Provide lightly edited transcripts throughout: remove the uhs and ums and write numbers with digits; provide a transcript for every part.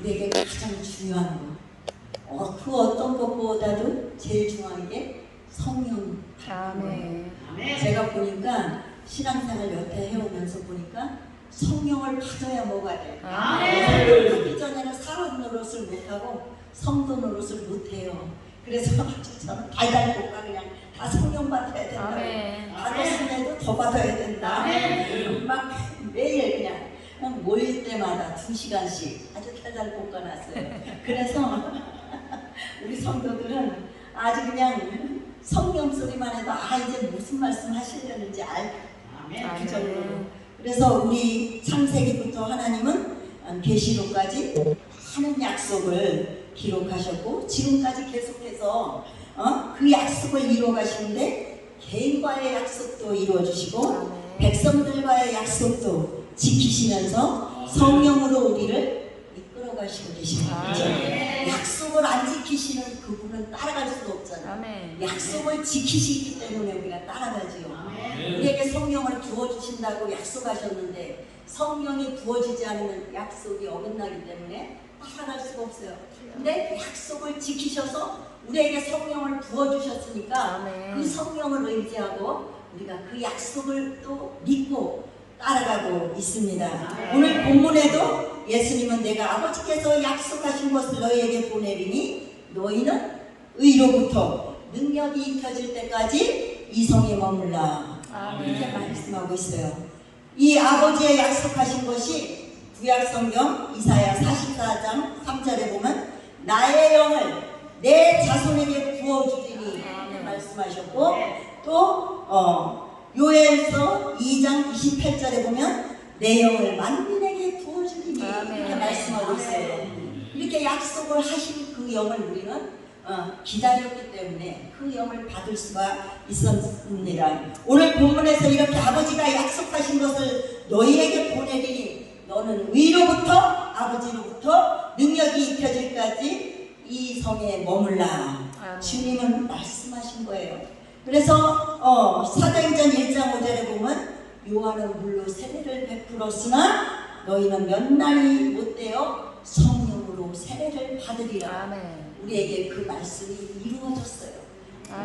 우리에게 가장 중요한 것, 그 어떤 것보다도 제일 중요한 게 성령. 아멘. 제가 보니까 신앙생활 여태 해오면서 보니까 성령을 받아야 뭐가 돼. 성령 받기 전에는 사람 노릇을 못하고 성도 노릇을 못해요. 그래서 저는 달달볶아 그냥 다 성령 받아야 된다. 받았음에도 더 받아야 된다. 막 매일 그냥 모일 때마다 2시간씩 아주 달달볶아 놨어요. 그래서 우리 성도들은 아주 그냥 성령 소리만 해도 이제 무슨 말씀 하시려는지 그 정도로. 그래서 우리 창세기부터 하나님은 계시록까지 많은 약속을 기록하셨고 지금까지 계속해서 그 약속을 이루어가시는데 개인과의 약속도 이루어주시고 백성들과의 약속도 지키시면서 성령으로 우리를 이끌어가시고 계십니다. 약속을 안 지키시는 그분은 따라갈 수가 없잖아요. 약속을 지키시기 때문에 우리가 따라가지요. 우리에게 성령을 부어주신다고 약속하셨는데 성령이 부어지지 않으면 약속이 어긋나기 때문에 따라갈 수가 없어요. 근데 약속을 지키셔서 우리에게 성령을 부어주셨으니까 그 성령을 의지하고 우리가 그 약속을 또 믿고 따라가고 있습니다. 오늘 본문에도 예수님은 내가 아버지께서 약속하신 것을 너희에게 보내리니 너희는 의로부터 능력이 익혀질 때까지 이 성에 머물라 이렇게 말씀하고 있어요. 이 아버지의 약속하신 것이 구약성경 이사야 44장 3절에 보면 나의 영을 내 자손에게 부어주리니 이렇게 말씀하셨고 또 요엘서 2장 28절에 보면 내 영을 만민에게 부어주리니 이렇게 말씀하고 있어요. 이렇게 약속을 하신 그 영을 우리는 기다렸기 때문에 그 영을 받을 수가 있었습니다. 오늘 본문에서 이렇게 아버지가 약속하신 것을 너희에게 보내리니 너는 위로부터 아버지로부터 능력이 익혀질까지 이 성에 머물라. 주님은 말씀하신 거예요. 그래서 사도행전 1장 5절에 보면 요한은 물로 세례를 베풀었으나 너희는 몇 날이 못되어 성령으로 세례를 받으리라. 우리에게 그 말씀이 이루어졌어요.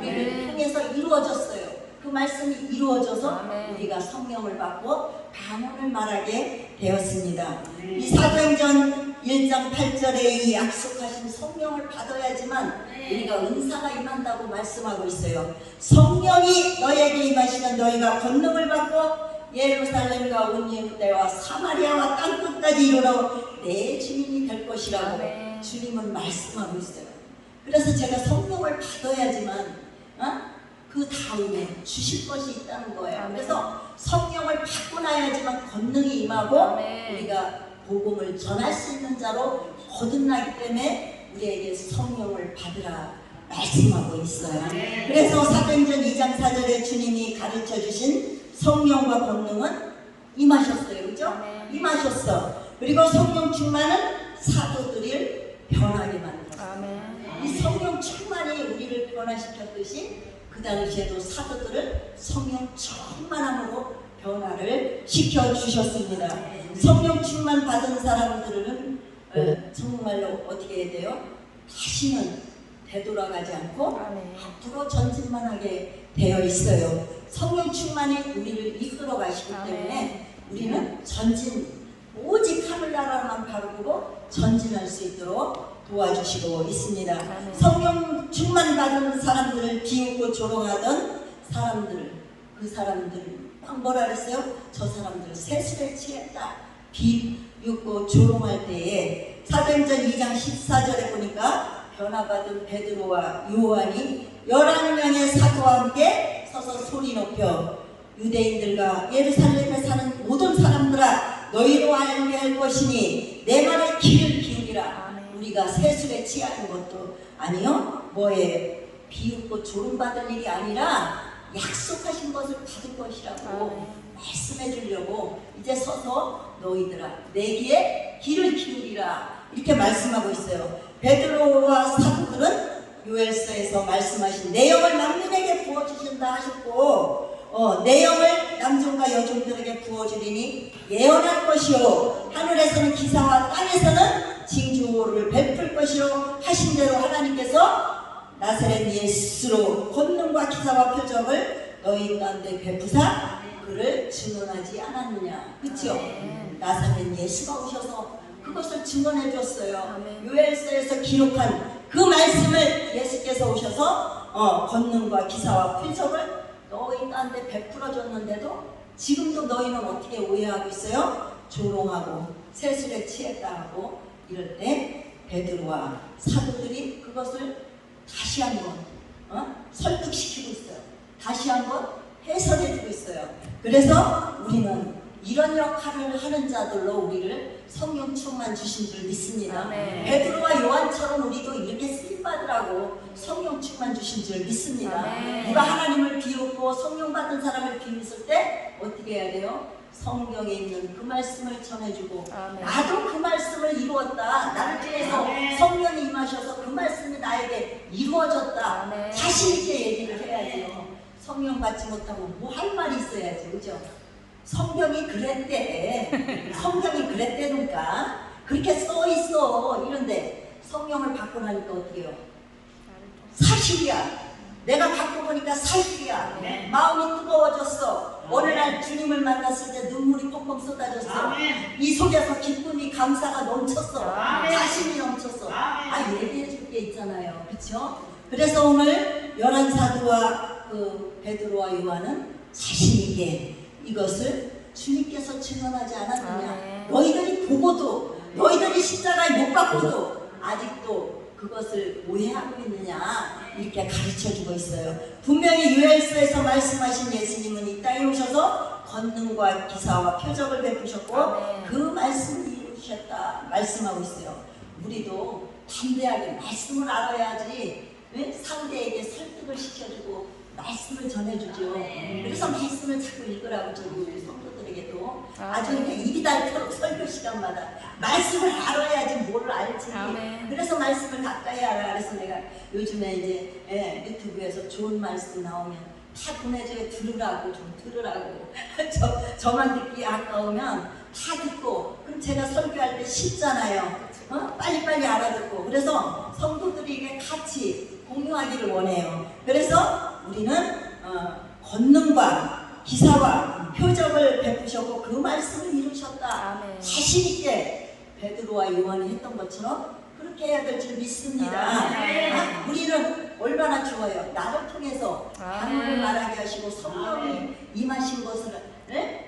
우리를 통해서 이루어졌어요. 그 말씀이 이루어져서 우리가 성령을 받고 방언을 말하게 되었습니다. 이 사도행전 1장 8절에 이 약속하신 성령을 받아야지만 우리가 은사가 임한다고 말씀하고 있어요. 성령이 너에게 임하시면 너희가 권능을 받고 예루살렘과 온 유대와 사마리아와 땅끝까지 이르러 내 주민이 될 것이라고 주님은 말씀하고 있어요. 그래서 제가 성령을 받아야지만 그 다음에 주실 것이 있다는 거예요. 그래서 성령을 받고 나야지만 권능이 임하고 우리가 복음을 전할 수 있는 자로 거듭나기 때문에 우리에게 성령을 받으라 말씀하고 있어요. 그래서 사도행전 2장 4절에 주님이 가르쳐 주신 성령과 권능은 임하셨어요. 그죠? 임하셨어. 그리고 성령 충만은 사도들을 변하게 만들었어요. 이 성령 충만이 우리를 변화시켰듯이 그 당시에도 사도들을 성령 충만함으로 변화를 시켜주셨습니다. 성령 충만 받은 사람들은 정말로 어떻게 해야 돼요? 다시는 되돌아가지 않고 앞으로 전진만 하게 되어 있어요. 성령 충만이 우리를 이끌어 가시기 때문에 우리는 전진, 오직 하늘나라만 바라보고 전진할 수 있도록 도와주시고 있습니다. 성령 충만 받은 사람들을 비웃고 조롱하던 사람들, 그 사람들 막 뭐라 그랬어요? 저 사람들 세술에 취했다. 비웃고 조롱할 때에 사도행전 2장 14절에 보니까 변화받은 베드로와 요한이 11명의 사도와 함께 서서 소리 높여 유대인들과 예루살렘에 사는 모든 사람들아 너희로 알게 할 것이니 내 말에 귀를 기울이라. 우리가 세술에 취하는 것도 아니요 뭐에 비웃고 조롱받을 일이 아니라 약속하신 것을 받을 것이라고 말씀해 주려고 이제 서서 너희들아 내게 귀를 기울이라 이렇게 말씀하고 있어요. 베드로와 사도들은 요엘서에서 말씀하신 내 영을 만민에게 부어주신다 하셨고 내 영을 남종과 여종들에게 부어주리니 예언할 것이요 하늘에서는 기사와 땅에서는 징조를 베풀 것이로 하신 대로 하나님께서 나사렛 예수로 권능과 기사와 표적을 너희 가운데 베푸사 그를 증언하지 않았느냐. 그렇죠? 나사렛 예수가 오셔서 그것을 증언해 줬어요. 요엘서에서 기록한 그 말씀을 예수께서 오셔서 권능과 기사와 표적을 너희 가운데 베풀어 줬는데도 지금도 너희는 어떻게 오해하고 있어요? 조롱하고 세술에 취했다 하고 이럴 때 베드로와 사도들이 그것을 다시 한번 설득시키고 있어요. 다시 한번 해설해주고 있어요. 그래서 우리는 이런 역할을 하는 자들로 우리를 성령 충만 주신 줄 믿습니다. 베드로와 요한처럼 우리도 이렇게 쓰임받으라고 성령 충만 주신 줄 믿습니다. 누가 하나님을 비웃고 성령 받은 사람을 비웃을 때 어떻게 해야 돼요? 성경에 있는 그 말씀을 전해주고 나도 그 말씀을 이루었다. 나를 통해서 성령이 임하셔서 그 말씀이 나에게 이루어졌다. 자신 있게 얘기를 해야죠. 성령 받지 못하고 뭐 할 말이 있어야지. 그죠? 성경이 그랬대. 성경이 그랬대니까 그렇게 써있어. 이런데 성령을 받고 나니까 어떻게 해요? 사실이야. 내가 받고 보니까 사실이야. 마음이 뜨거워졌어. 어느 날 주님을 만났을 때 눈물이 펑펑 쏟아졌어. 이 속에서 기쁨이 감사가 넘쳤어. 자신이 넘쳤어. 얘기해 줄 게 있잖아요. 그렇죠? 그래서 오늘 열한 사도와 그 베드로와 요한은 자신 있게 이것을 주님께서 증언하지 않았느냐. 너희들이 보고도 너희들이 십자가에 못 박고도 아직도 그것을 오해하고 있느냐 이렇게 가르쳐주고 있어요. 분명히 요엘서에서 말씀하신 예수님은 이 땅에 오셔서 권능과 기사와 표적을 베푸셨고 그 말씀을 이루셨다 말씀하고 있어요. 우리도 담대하게 말씀을 알아야지 상대에게 설득을 시켜주고 말씀을 전해주죠. 그래서 말씀을 자꾸 읽으라고 저기 우리 성도들에게도 아주 그냥 입이 닳도록 설교 시간마다 말씀을 알아야지 뭘 알지. 그래서 말씀을 가까이 알아. 그래서 내가 요즘에 이제 유튜브에서 좋은 말씀 나오면 다 보내줘요. 들으라고 좀 들으라고. 저만 듣기 아까우면 다 듣고 그럼 제가 설교할 때 쉽잖아요. 빨리빨리 알아듣고. 그래서 성도들에게 같이 공유하기를 원해요. 그래서 우리는 권능과 기사와 표적을 베푸셨고 그 말씀을 이루셨다. 자신 있게 베드로와 요한이 했던 것처럼 그렇게 해야 될 줄 믿습니다. 우리는 얼마나 좋아요. 나를 통해서 하나님을 말하게 하시고 성령이 임하신 것을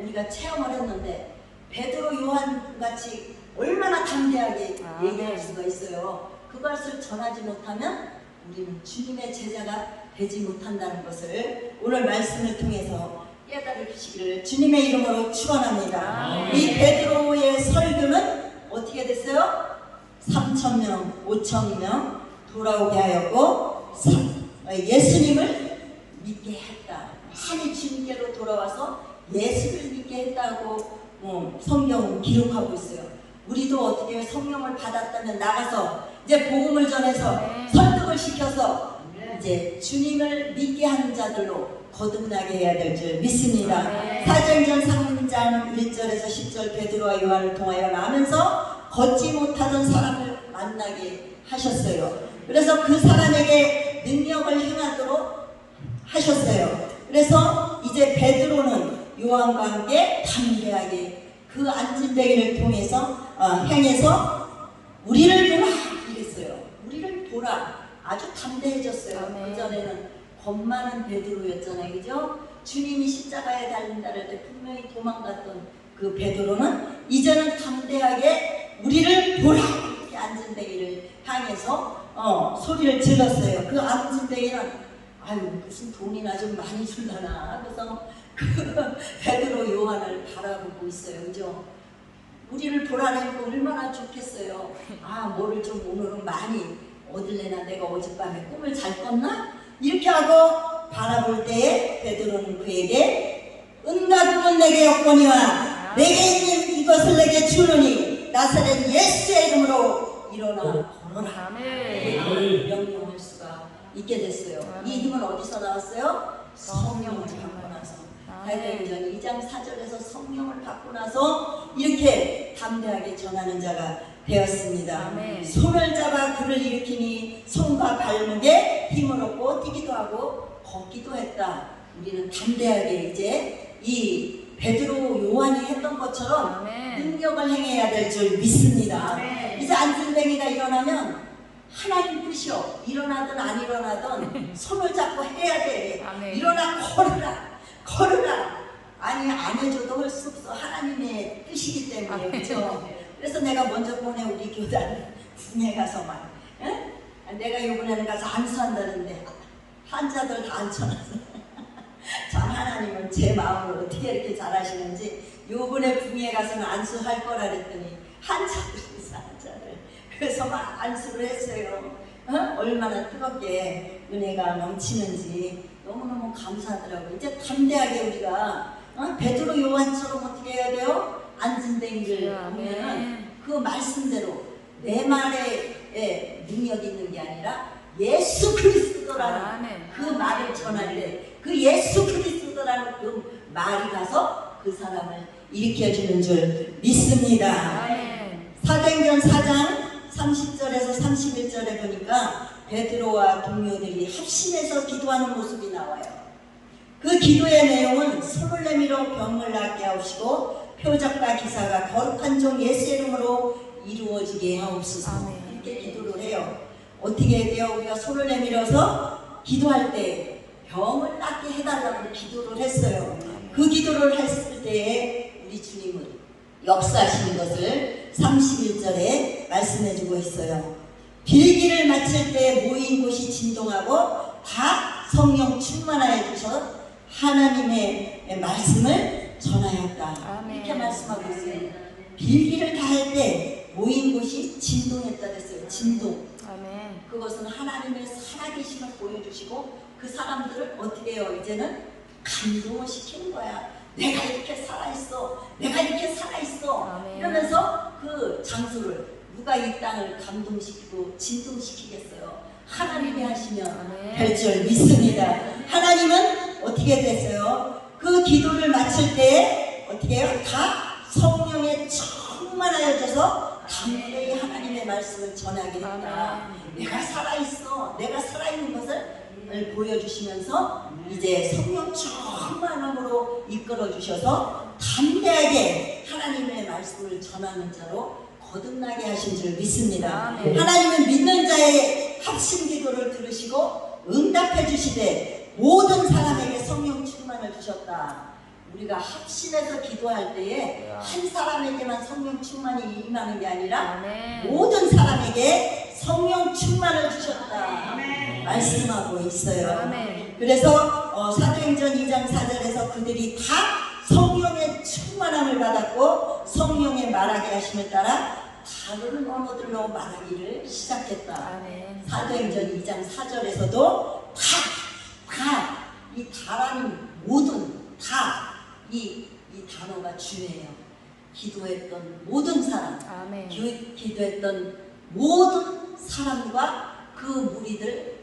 우리가 체험을 했는데 베드로 요한 같이 얼마나 담대하게 얘기할 수가 있어요. 그것을 전하지 못하면 우리는 주님의 제자가 되지 못한다는 것을 오늘 말씀을 통해서 깨달으시기를 주님의 이름으로 축원합니다. 이 베드로의 설교는 어떻게 됐어요? 3,000명, 5,000명 돌아오게 하였고 예수님을 믿게 했다. 많이 주님께로 돌아와서 예수를 믿게 했다고 성경은 기록하고 있어요. 우리도 어떻게 성령을 받았다면 나가서 이제 복음을 전해서 설득을 시켜서 이제 주님을 믿게 하는 자들로 거듭나게 해야 될 줄 믿습니다. 사도행전 3장 1절에서 10절 베드로와 요한을 통하여 나면서 걷지 못하던 사람을 만나게 하셨어요. 그래서 그 사람에게 능력을 행하도록 하셨어요. 그래서 이제 베드로는 요한과 함께 담대하게 그 안진뱅이를 통해서 행해서 우리를 보라 이랬어요. 우리를 보라. 아주 담대해졌어요. 그전에는 겁 많은 베드로였잖아요. 그죠? 주님이 십자가에 달린다 할 때 분명히 도망갔던 그 베드로는 이제는 담대하게 우리를 보라 이렇게 안진뱅이를 향해서 소리를 질렀어요. 그 안진뱅이는 아유 무슨 돈이나 좀 많이 줄라나. 그래서 그 베드로 요한을 바라보고 있어요. 그죠? 우리를 보라니까 얼마나 좋겠어요. 뭐를 좀 오늘은 많이 얻을래나. 내가 어젯밤에 꿈을 잘 꿨나? 이렇게 하고 바라볼 때에 베드로는 그에게 은과 금은 내게 없거니와 내게 있는 이것을 내게 주노니 나사렛 예수의 이름으로 일어나 걸어라. 명령할 수가 있게 됐어요. 이 힘은 어디서 나왔어요? 성령을 받고 나서. 사도행전 2장 4절에서 성령을 받고 나서 이렇게 담대하게 전하는 자가 되었습니다. 아멘. 손을 잡아 그를 일으키니 손과 발목에 힘을 얻고 뛰기도 하고 걷기도 했다. 우리는 담대하게 이제 이 베드로 요한이 했던 것처럼 아멘. 능력을 행해야 될 줄 믿습니다. 아멘. 이제 안진뱅이가 일어나면 하나님 뜻이요. 일어나든 안 일어나든 손을 잡고 해야 돼. 아멘. 일어나 걸으라. 걸으라. 아니 안 해줘도 할 수 없어. 하나님의 뜻이기 때문에. 그렇죠? 그래서 내가 먼저 보내 우리 교단 군에 가서만. 응? 내가 이번에는 가서 안수한다는데 환자들 다 앉혀놨어. 참 하나님은 제 마음을 어떻게 이렇게 잘하시는지 요번에 붕에 가서는 안수할 거라 그랬더니 환자들 있어 환자들. 그래서 막 안수를 했어요. 얼마나 뜨겁게 은혜가 넘치는지 너무너무 감사하더라고요. 이제 담대하게 우리가 베드로 요한처럼 어떻게 해야 돼요? 안진뱅이를 보면은 그 말씀대로 내 말에 능력이 있는 게 아니라 예수 그리스도라는 그 말을 전할 때 그 예수 그리스도라는 그 말이 가서 그 사람을 일으켜주는 줄 믿습니다. 사도행전 4장 30절에서 31절에 보니까 베드로와 동료들이 합심해서 기도하는 모습이 나와요. 그 기도의 내용은 손을 내밀어 병을 낫게 하시고 표적과 기사가 거룩한 종 예수의 이름으로 이루어지게 하옵소서. 이렇게 기도를 해요. 어떻게 해야 돼요? 우리가 손을 내밀어서 기도할 때 병을 낫게 해달라고 기도를 했어요. 그 기도를 했을 때에 우리 주님은 역사하시는 것을 31절에 말씀해주고 있어요. 빌기를 마칠 때 모인 곳이 진동하고 다 성령 충만하여 주셔 하나님의 말씀을 전하였다. 이렇게 말씀하고 있어요. 빌기를 다 할 때 모인 곳이 진동했다 그랬어요. 진동. 그것은 하나님의 살아계심을 보여주시고 그 사람들을 어떻게 해요? 이제는 감동을 시키는 거야. 내가 이렇게 살아있어. 내가 이렇게 살아있어. 이러면서 그 장소를 누가 이 땅을 감동시키고 진동시키겠어요? 하나님이 하시면 될 줄 믿습니다. 하나님은 어떻게 됐어요? 그 기도를 마칠 때 어떻게 해요? 다 성령에 충만하여져서 담대히 하나님의 말씀을 전하게 했다. 내가 살아있어. 내가 살아있는 것을 보여주시면서 이제 성령 충만함으로 이끌어 주셔서 담대하게 하나님의 말씀을 전하는 자로 거듭나게 하신 줄 믿습니다. 하나님은 믿는 자의 합심 기도를 들으시고 응답해 주시되 모든 사람에게 성령 충만을 주셨다. 우리가 합심해서 기도할 때에 한 사람에게만 성령 충만이 임하는 게 아니라 모든 사람에게 성령 충만을 주셨다 말씀하고 있어요. 그래서 사도행전 2장 4절에서 그들이 다 성령의 충만함을 받았고 성령의 말하게 하심에 따라 다른 언어들로 말하기를 시작했다. 사도행전 2장 4절에서도 이 다라는 모든 이 단어가 중요해요. 기도했던 모든 사람, 기도했던 모든 사람과 그 무리들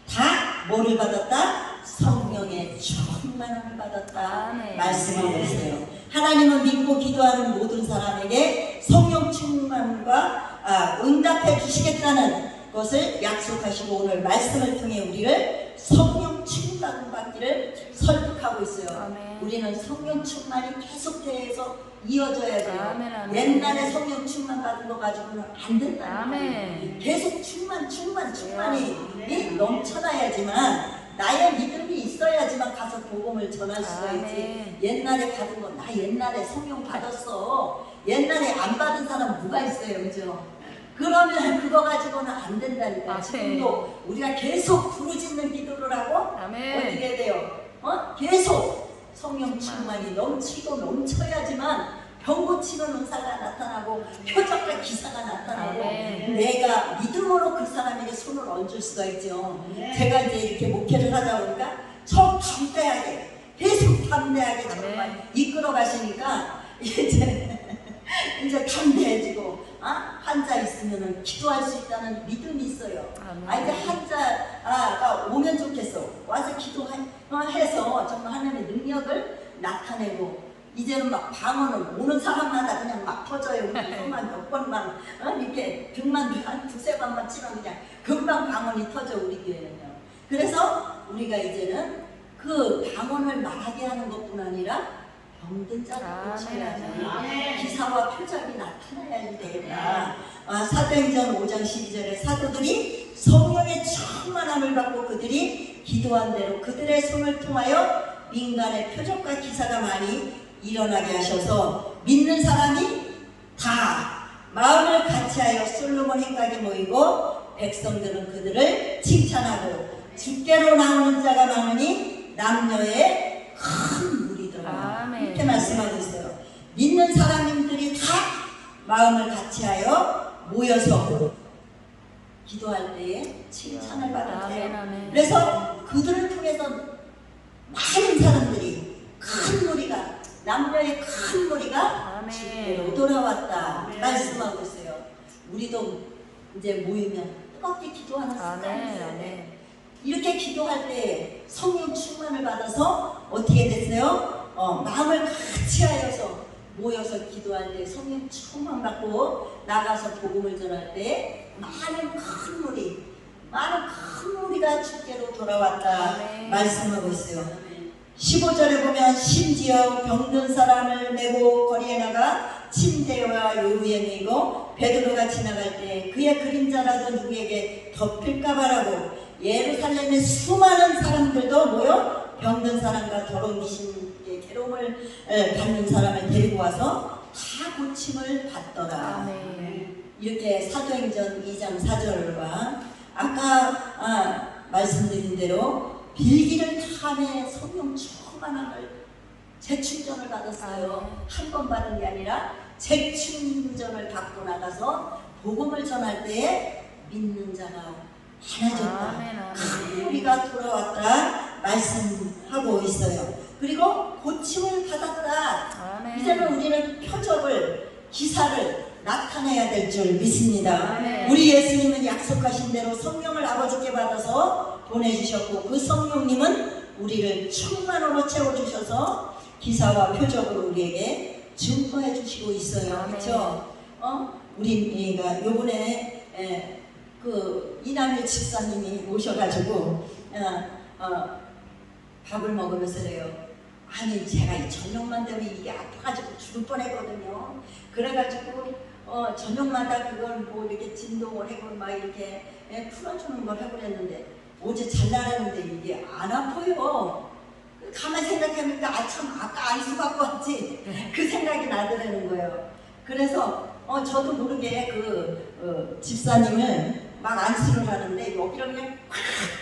다 뭐를 받았다? 성령의 충만함을 받았다 말씀하고 있어요. 하나님은 믿고 기도하는 모든 사람에게 성령 충만과 응답해 주시겠다는 것을 약속하시고 오늘 말씀을 통해 우리를 성령 충만 받기를 설득하고 있어요. 우리는 성령 충만이 계속해서 이어져야 돼요. 옛날에 성령 충만 받은 거 가지고는 안 된다는 거예요. 계속 충만이 넘쳐나야지만 나의 믿음이 있어야지만 가서 복음을 전할 수가 있지. 옛날에 받은 거 나 옛날에 성령 받았어. 옛날에 안 받은 사람 누가 있어요, 그죠? 그러면 그거 가지고는 안 된다니까. 지금도 우리가 계속 부르짖는 기도를 하고 어떻게 돼요? 계속 성령 충만이 넘치고 넘쳐야지만 병 고치는 은사가 나타나고 표적과 기사가 나타나고 내가 믿음으로 그 사람에게 손을 얹을 수가 있죠. 제가 이제 이렇게 목회를 하다 보니까 좀 담대하게 계속 담대하게 정말 이끌어 가시니까 이제 담대해지고 환자 있으면 기도할 수 있다는 믿음이 있어요. 이제 환자가 오면 좋겠어. 와서 기도해서 정말 하나님의 능력을 나타내고 이제는 막 방언은 오는 사람마다 그냥 막 터져요. 손만 몇 번만 이렇게 등만 한 두세 번만 치면 그냥 금방 방언이 터져 우리 교회는요. 그래서 우리가 이제는 그 방언을 말하게 하는 것뿐 아니라 병든 자를 고쳐야지 기사와 표적이 나타나야 되겠다. 사도행전 5장 12절에 사도들이 성령의 충만함을 받고 그들이 기도한 대로 그들의 손을 통하여 민간의 표적과 기사가 많이 일어나게 하셔서 믿는 사람이 다 마음을 같이하여 솔로몬 행각에 모이고 백성들은 그들을 칭찬하고 주께로 나오는 자가 많으니 남녀의 큰 무리더라. 이렇게 말씀하고 있어요. 믿는 사람들이 다 마음을 같이하여 모여서 기도할 때에 칭찬을 받았대요. 그래서 그들을 통해서 많은 사람들이 큰 무리가 남녀의 큰 무리가 주께로 돌아왔다 말씀하고 있어요. 우리도 이제 모이면 뜨겁게 기도하는 습관이 있어야 돼. 이렇게 기도할 때 성령 충만을 받아서 어떻게 됐어요? 마음을 같이 하여서 모여서 기도할 때 성령 충만 받고 나가서 복음을 전할 때 많은 큰 무리가 주께로 돌아왔다 말씀하고 있어요. 15절에 보면 심지어 병든 사람을 메고 거리에 나가 침대와 요루에 메고 베드로가 지나갈 때 그의 그림자라도 누구에게 덮일까 바라고 예루살렘의 수많은 사람들도 모여 병든 사람과 더러운 귀신의 괴로움을 받는 사람을 데리고 와서 다 고침을 받더라. 이렇게 사도행전 2장 4절과 아까 말씀드린 대로 빌기를 탐해 성령 충만함을 재충전을 받았어요. 한 번 받은 게 아니라 재충전을 받고 나가서 복음을 전할 때에 믿는 자가 많아졌다. 큰 무리가 돌아왔다 말씀하고 있어요. 그리고 고침을 받았다. 이제는 우리는 표적을 기사를 나타내야 될 줄 믿습니다. 우리 예수님은 약속하신 대로 성령을 아버지께 받아서 보내주셨고 그 성령님은 우리를 충만으로 채워주셔서 기사와 표적으로 우리에게 증거해 주시고 있어요. 그렇죠? 우리가 요번에 그 이남일 집사님이 오셔가지고 밥을 먹으면서 그래요. 아니 제가 이 저녁만 되면 이게 아파가지고 죽을 뻔했거든요. 그래가지고 저녁마다 그걸 뭐 이렇게 진동을 하고 막 이렇게 풀어주는 걸 하고 그랬는데 어제 잘나가는데 이게 안 아파요. 가만히 생각해보니까 참 아까 안수 받고 왔지 그 생각이 나더라는 거예요. 그래서 저도 모르게 그 집사님을 막 안수를 하는데 여기를 그냥 팍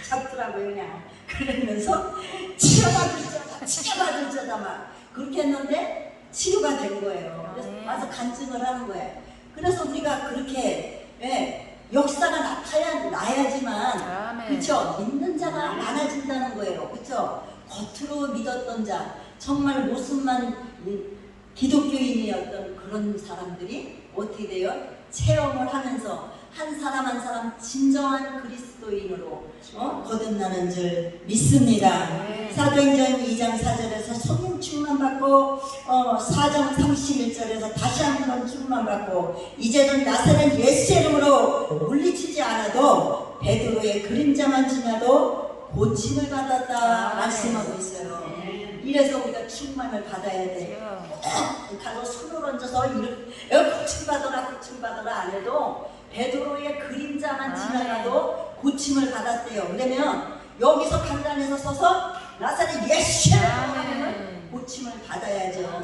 잡더라고요. 그냥 그러면서 치료받을 자다 막 그렇게 했는데 치료가 된 거예요. 그래서 와서 간증을 하는 거예요. 그래서 우리가 그렇게 역사가 나야지만 그렇죠? 믿는 자가 많아진다는 거예요. 그렇죠? 겉으로 믿었던 자 정말 모습만 기독교인이었던 그런 사람들이 어떻게 돼요? 체험을 하면서 한 사람 한 사람 진정한 그리스도인으로 거듭나는 줄 믿습니다. 사도행전 2장 4절에서 성령 충만 받고 4장 31절에서 다시 한번 충만 받고 이제는 나사렛 예수 이름으로 물리치지 않아도 베드로의 그림자만 지나도 고침을 받았다 말씀하고 있어요. 이래서 우리가 충만을 받아야 돼. 가서 손을 얹어서 고침 받아라 안 해도 베드로의 그림자만 지나가도 고침을 받았대요. 그러면 여기서 강단에서 서서 나사렛 예수라고 하면 고침을 받아야죠.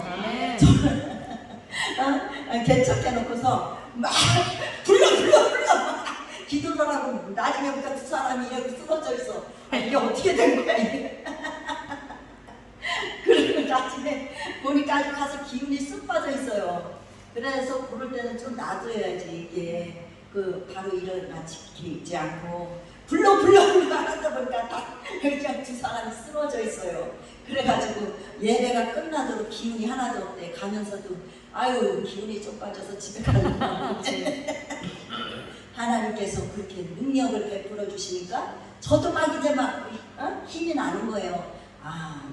저는 개척해놓고서 막 불러 기도를 하고 나중에 보니까 두 사람이 여기 쓰러져 있어. 이게 어떻게 된 거야 이게. 그리고 나중에 보니까 아주 가서 기운이 쑥 빠져 있어요. 그래서 그럴 때는 좀 놔둬야지 이게 바로 일어나지 않고 불러 하다 보니까 다 그냥 두 사람이 쓰러져 있어요. 그래가지고 예배가 끝나도록 기운이 하나도 없대. 가면서도 아유 기운이 좀 빠져서 집에 가려고 하나님께서 그렇게 능력을 베풀어 주시니까 저도 막 이제 막 힘이 나는 거예요.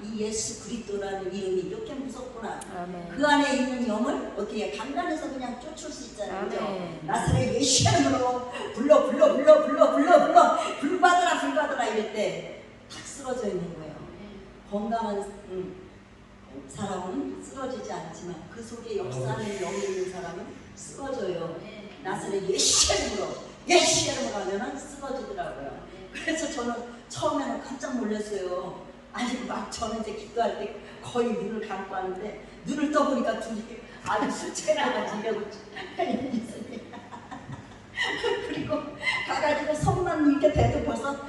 이 예수 그리스도라는 이름이 이렇게 무섭구나. 아멘. 그 안에 있는 영을 어떻게 강단에서 그냥 쫓을 수 있잖아요. 그죠? 아멘. 나사렛 예수 이름으로 불러 불 받아라 이럴 때 탁 쓰러져 있는 거예요. 건강한 사람은 쓰러지지 않지만 그 속에 역사하는 영이 있는 사람은 쓰러져요. 나사렛 예수 이름으로 하면은 쓰러지더라고요. 그래서 저는 처음에는 깜짝 놀랐어요. 아니 막 저는 이제 기도할 때 거의 눈을 감고 하는데 눈을 떠보니까 둘이 아주 술취해나가지고 그리고 가가지고 손만 이렇게 대도 벌써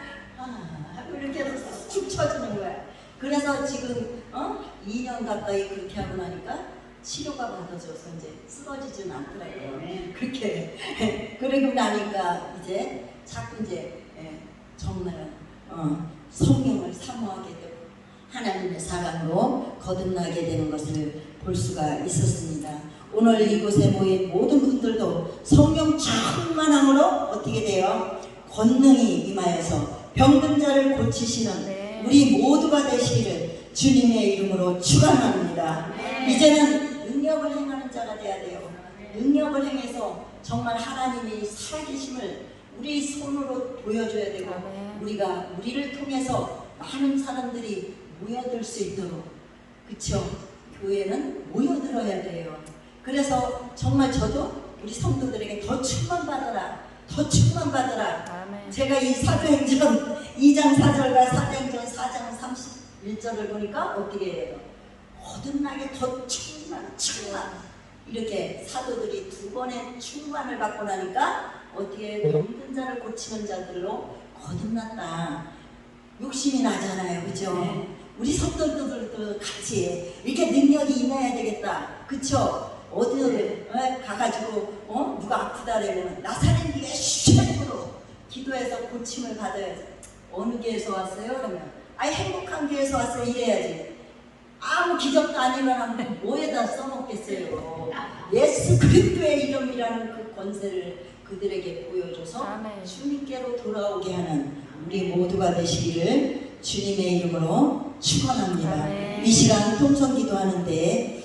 이렇게 해서 축 처지는 거야. 그래서 지금 2년 가까이 그렇게 하고 나니까 치료가 받아져서 이제 쓰러지지는 않더라고요. 그렇게 그러고 나니까 이제 자꾸 이제 정말 성령을 사모하게 되고 하나님의 사랑으로 거듭나게 되는 것을 볼 수가 있었습니다. 오늘 이곳에 모인 모든 분들도 성령 충만함으로 어떻게 돼요? 권능이 임하여서 병든 자를 고치시는 우리 모두가 되시기를 주님의 이름으로 축원합니다. 이제는 능력을 행하는 자가 돼야 돼요. 능력을 행해서 정말 하나님이 살아계심을 우리 손으로 보여줘야 되고 우리를 통해서 많은 사람들이 모여들 수 있도록, 그쵸? 교회는 모여들어야 돼요. 그래서 정말 저도 우리 성도들에게 더 충만받아라, 더 충만받아라. 제가 이 사도행전 2장 4절과 사도행전 4장 31절을 보니까 어떻게 해요? 거듭나게 더 충만 이렇게 사도들이 두 번의 충만을 받고 나니까 어떻게 병든 자를 고치는 자들로 거듭났다. 욕심이 나잖아요, 그죠? 우리 성도들도 같이 이렇게 능력이 임해야 되겠다, 그쵸? 어디 가가지고 누가 아프다 그러면 나사렛 예수 이름으로 기도해서 고침을 받아야지. 어느 교회에서 왔어요? 그러면 행복한 교회에서 왔어요 이래야지. 아무 기적도 안 일어나면 뭐에다 써먹겠어요. 예수 그리스도의 이름이라는 그 권세를 그들에게 보여줘서 주님께로 돌아오게 하는 우리 모두가 되시기를 주님의 이름으로 축원합니다. 이 시간 통성 기도하는데